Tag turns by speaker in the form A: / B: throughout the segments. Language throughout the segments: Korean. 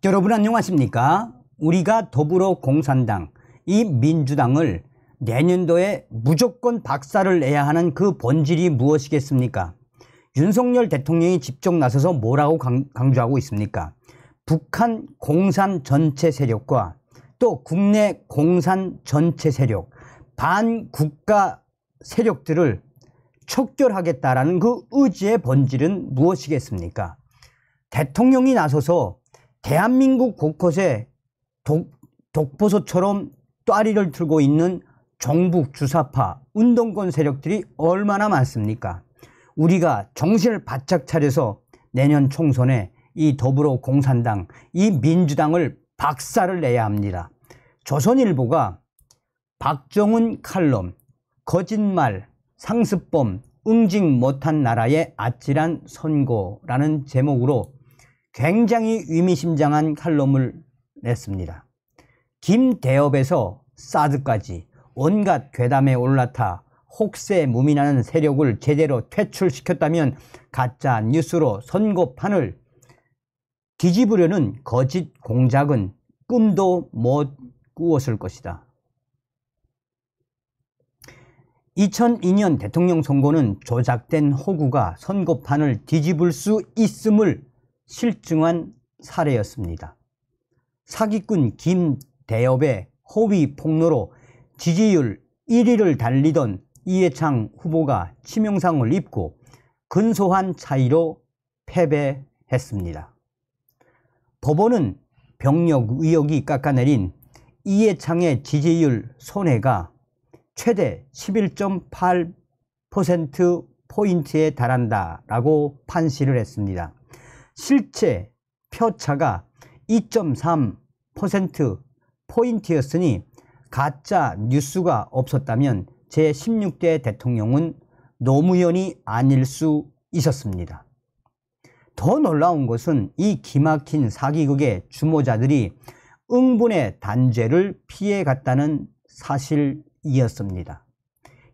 A: 여러분 안녕하십니까? 우리가 더불어공산당, 이 민주당을 내년도에 무조건 박살을 내야 하는 그 본질이 무엇이겠습니까? 윤석열 대통령이 직접 나서서 뭐라고 강조하고 있습니까? 북한 공산 전체 세력과 또 국내 공산 전체 세력, 반국가 세력들을 척결하겠다라는 그 의지의 본질은 무엇이겠습니까? 대통령이 나서서 대한민국 곳곳에 독보소처럼 또아리를 틀고 있는 종북 주사파 운동권 세력들이 얼마나 많습니까? 우리가 정신을 바짝 차려서 내년 총선에 이 더불어공산당, 이 민주당을 박살을 내야 합니다. 조선일보가 박정훈 칼럼, 거짓말, 상습범, 응징 못한 나라의 아찔한 선고라는 제목으로 굉장히 의미심장한 칼럼을 냈습니다. 김대엽에서 사드까지 온갖 괴담에 올라타 혹세 무민하는 세력을 제대로 퇴출시켰다면 가짜 뉴스로 선거판을 뒤집으려는 거짓 공작은 꿈도 못 꾸었을 것이다. 2002년 대통령 선거는 조작된 호구가 선거판을 뒤집을 수 있음을 실증한 사례였습니다. 사기꾼 김대엽의 허위 폭로로 지지율 1위를 달리던 이해창 후보가 치명상을 입고 근소한 차이로 패배했습니다. 법원은 병역 의혹이 깎아내린 이해창의 지지율 손해가 최대 11.8%포인트에 달한다라고 판시를 했습니다. 실제 표차가 2.3%포인트였으니 가짜 뉴스가 없었다면 제16대 대통령은 노무현이 아닐 수 있었습니다. 더 놀라운 것은 이 기막힌 사기극의 주모자들이 응분의 단죄를 피해갔다는 사실이었습니다.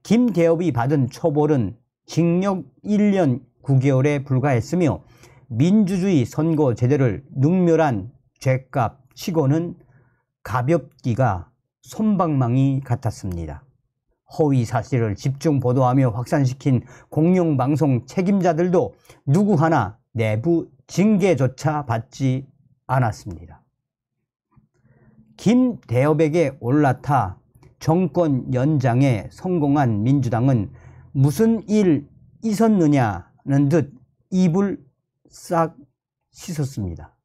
A: 김대엽이 받은 처벌은 징역 1년 9개월에 불과했으며 민주주의 선거 제도를 능멸한 죄값 치고는 가볍기가 솜방망이 같았습니다. 허위 사실을 집중 보도하며 확산시킨 공영방송 책임자들도 누구 하나 내부 징계조차 받지 않았습니다. 김대엽에게 올라타 정권 연장에 성공한 민주당은 무슨 일 있었느냐는 듯 입을 싹 씻었습니다.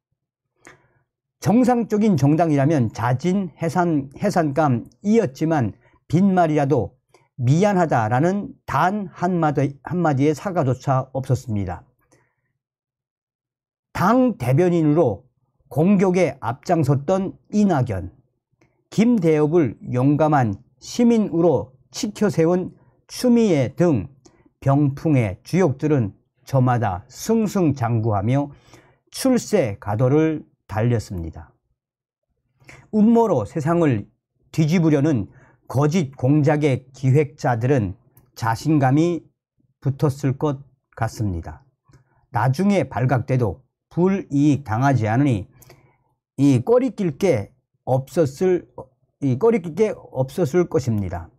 A: 정상적인 정당이라면 자진 해산감이었지만 빈말이라도 미안하다라는 단 한마디의 사과조차 없었습니다. 당 대변인으로 공격에 앞장섰던 이낙연, 김대엽을 용감한 시민으로 치켜세운 추미애 등 병풍의 주역들은 저마다 승승장구하며 출세 가도를 달렸습니다. 음모로 세상을 뒤집으려는 거짓 공작의 기획자들은 자신감이 붙었을 것 같습니다. 나중에 발각돼도 불이익 당하지 않으니 꺼리낄 게 없었을 것입니다.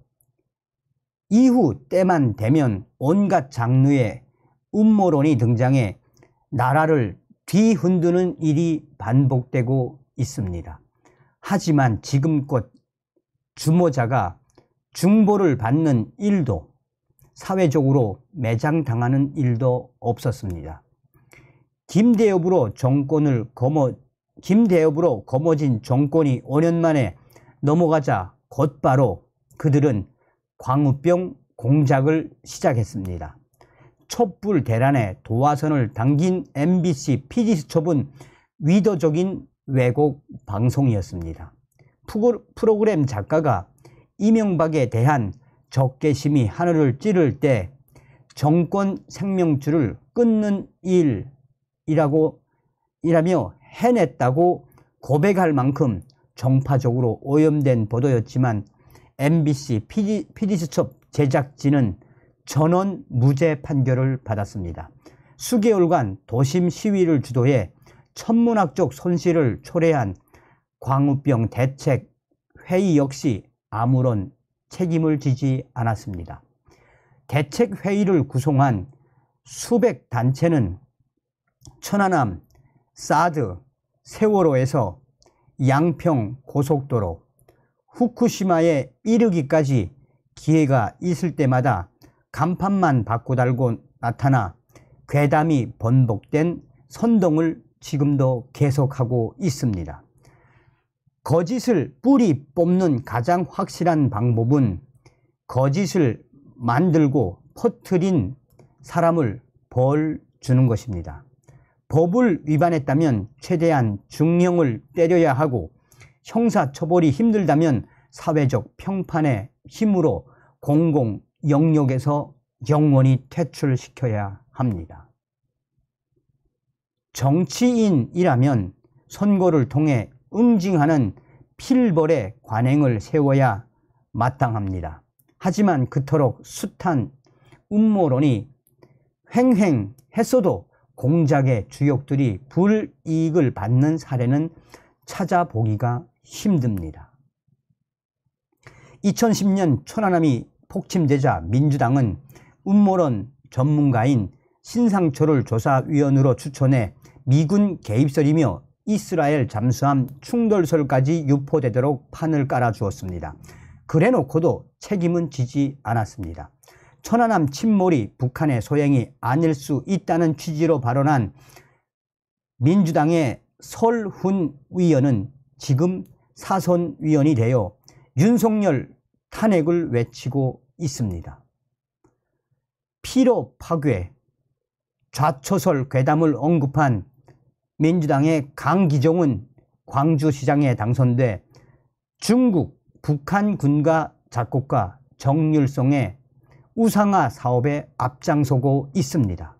A: 이후 때만 되면 온갖 장르의 음모론이 등장해 나라를 뒤흔드는 일이 반복되고 있습니다. 하지만 지금껏 주모자가 중보를 받는 일도, 사회적으로 매장당하는 일도 없었습니다. 김대엽으로 거머쥔 정권이 5년 만에 넘어가자 곧바로 그들은 광우병 공작을 시작했습니다. 촛불 대란에 도화선을 당긴 MBC PD수첩은 위도적인 왜곡 방송이었습니다. 프로그램 작가가 이명박에 대한 적개심이 하늘을 찌를 때 정권 생명줄을 끊는 일이라며 해냈다고 고백할 만큼 정파적으로 오염된 보도였지만 MBC PD수첩 제작진은 전원 무죄 판결을 받았습니다. 수개월간 도심 시위를 주도해 천문학적 손실을 초래한 광우병 대책회의 역시 아무런 책임을 지지 않았습니다. 대책회의를 구성한 수백 단체는 천안함, 사드, 세월호에서 양평 고속도로, 후쿠시마에 이르기까지 기회가 있을 때마다 간판만 받고 달고 나타나 괴담이 번복된 선동을 지금도 계속하고 있습니다. 거짓을 뿌리 뽑는 가장 확실한 방법은 거짓을 만들고 퍼뜨린 사람을 벌 주는 것입니다. 법을 위반했다면 최대한 중형을 때려야 하고 형사처벌이 힘들다면 사회적 평판의 힘으로 공공 영역에서 영원히 퇴출시켜야 합니다. 정치인이라면 선거를 통해 응징하는 필벌의 관행을 세워야 마땅합니다. 하지만 그토록 숱한 음모론이 횡행했어도 공작의 주역들이 불이익을 받는 사례는 찾아보기가 힘듭니다. 2010년 천안함이 폭침되자 민주당은 음모론 전문가인 신상철을 조사위원으로 추천해 미군 개입설이며 이스라엘 잠수함 충돌설까지 유포되도록 판을 깔아주었습니다. 그래놓고도 책임은 지지 않았습니다. 천안함 침몰이 북한의 소행이 아닐 수 있다는 취지로 발언한 민주당의 설훈 위원은 지금 사선위원이 되어 윤석열 탄핵을 외치고 있습니다. 피로 파괴, 좌초설 괴담을 언급한 민주당의 강기종은 광주시장에 당선돼 중국, 북한군과 작곡가 정률성의 우상화 사업에 앞장서고 있습니다.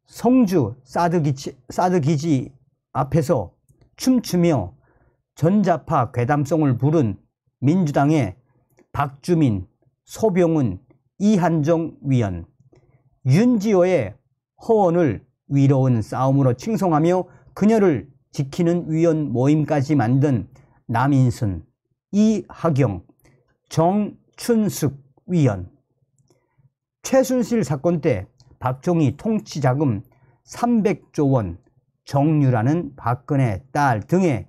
A: 성주 사드 기지 앞에서 춤추며 전자파 괴담송을 부른 민주당의 박주민, 소병훈, 이한정 위원, 윤지호의 허언을 위로운 싸움으로 칭송하며 그녀를 지키는 위원 모임까지 만든 남인순, 이하경, 정춘숙 위원, 최순실 사건 때 박정희 통치자금 300조 원 정유라는 박근혜 딸 등의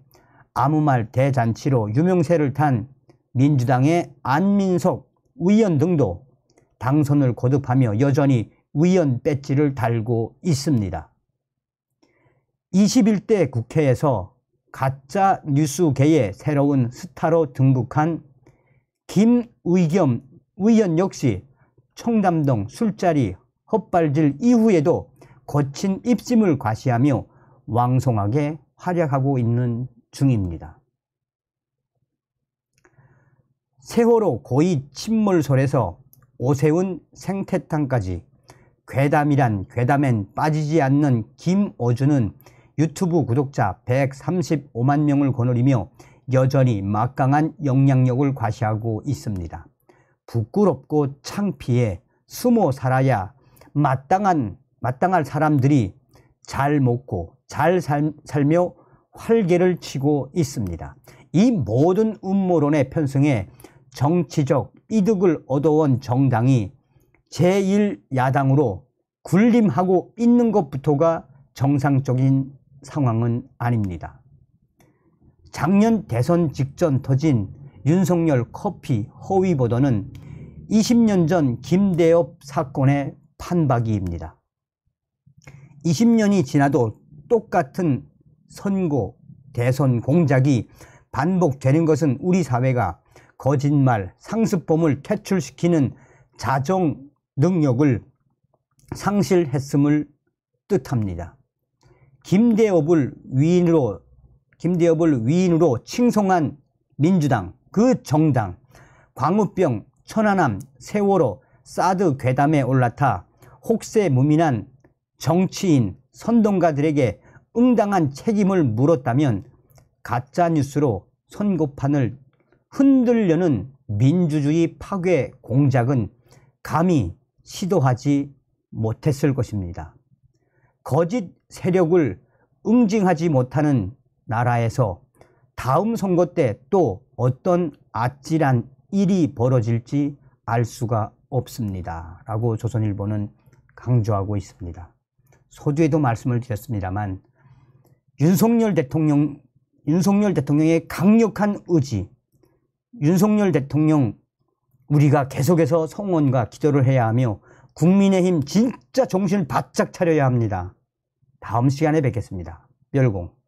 A: 아무 말 대잔치로 유명세를 탄 민주당의 안민석 위원 등도 당선을 거듭하며 여전히 위원 배지를 달고 있습니다. 21대 국회에서 가짜 뉴스계의 새로운 스타로 등극한 김의겸 위원 역시 청담동 술자리 헛발질 이후에도 거친 입심을 과시하며 왕성하게 활약하고 있는 중입니다. 세월호 고의 침몰설에서 오세훈 생태탕까지 괴담이란 괴담엔 빠지지 않는 김어준은 유튜브 구독자 135만 명을 거느리며 여전히 막강한 영향력을 과시하고 있습니다. 부끄럽고 창피해 숨어 살아야 마땅할 사람들이 잘 먹고 잘 살며 활개를 치고 있습니다. 이 모든 음모론에 편승해 정치적 이득을 얻어온 정당이 제1야당으로 군림하고 있는 것부터가 정상적인 상황은 아닙니다. 작년 대선 직전 터진 윤석열 커피 허위 보도는 20년 전 김대엽 사건의 판박이입니다. 20년이 지나도 똑같은 선거, 대선 공작이 반복되는 것은 우리 사회가 거짓말, 상습범을 퇴출시키는 자정 능력을 상실했음을 뜻합니다. 김대엽을 위인으로 칭송한 민주당, 그 정당, 광우병, 천안함, 세월호, 사드 괴담에 올라타 혹세무민한 정치인, 선동가들에게 응당한 책임을 물었다면 가짜뉴스로 선거판을 흔들려는 민주주의 파괴 공작은 감히 시도하지 못했을 것입니다. 거짓 세력을 응징하지 못하는 나라에서 다음 선거 때 또 어떤 아찔한 일이 벌어질지 알 수가 없습니다. 라고 조선일보는 강조하고 있습니다. 서두에도 말씀을 드렸습니다만 윤석열 대통령의 강력한 의지, 윤석열 대통령 우리가 계속해서 성원과 기도를 해야 하며 국민의힘 진짜 정신을 바짝 차려야 합니다. 다음 시간에 뵙겠습니다. 멸공.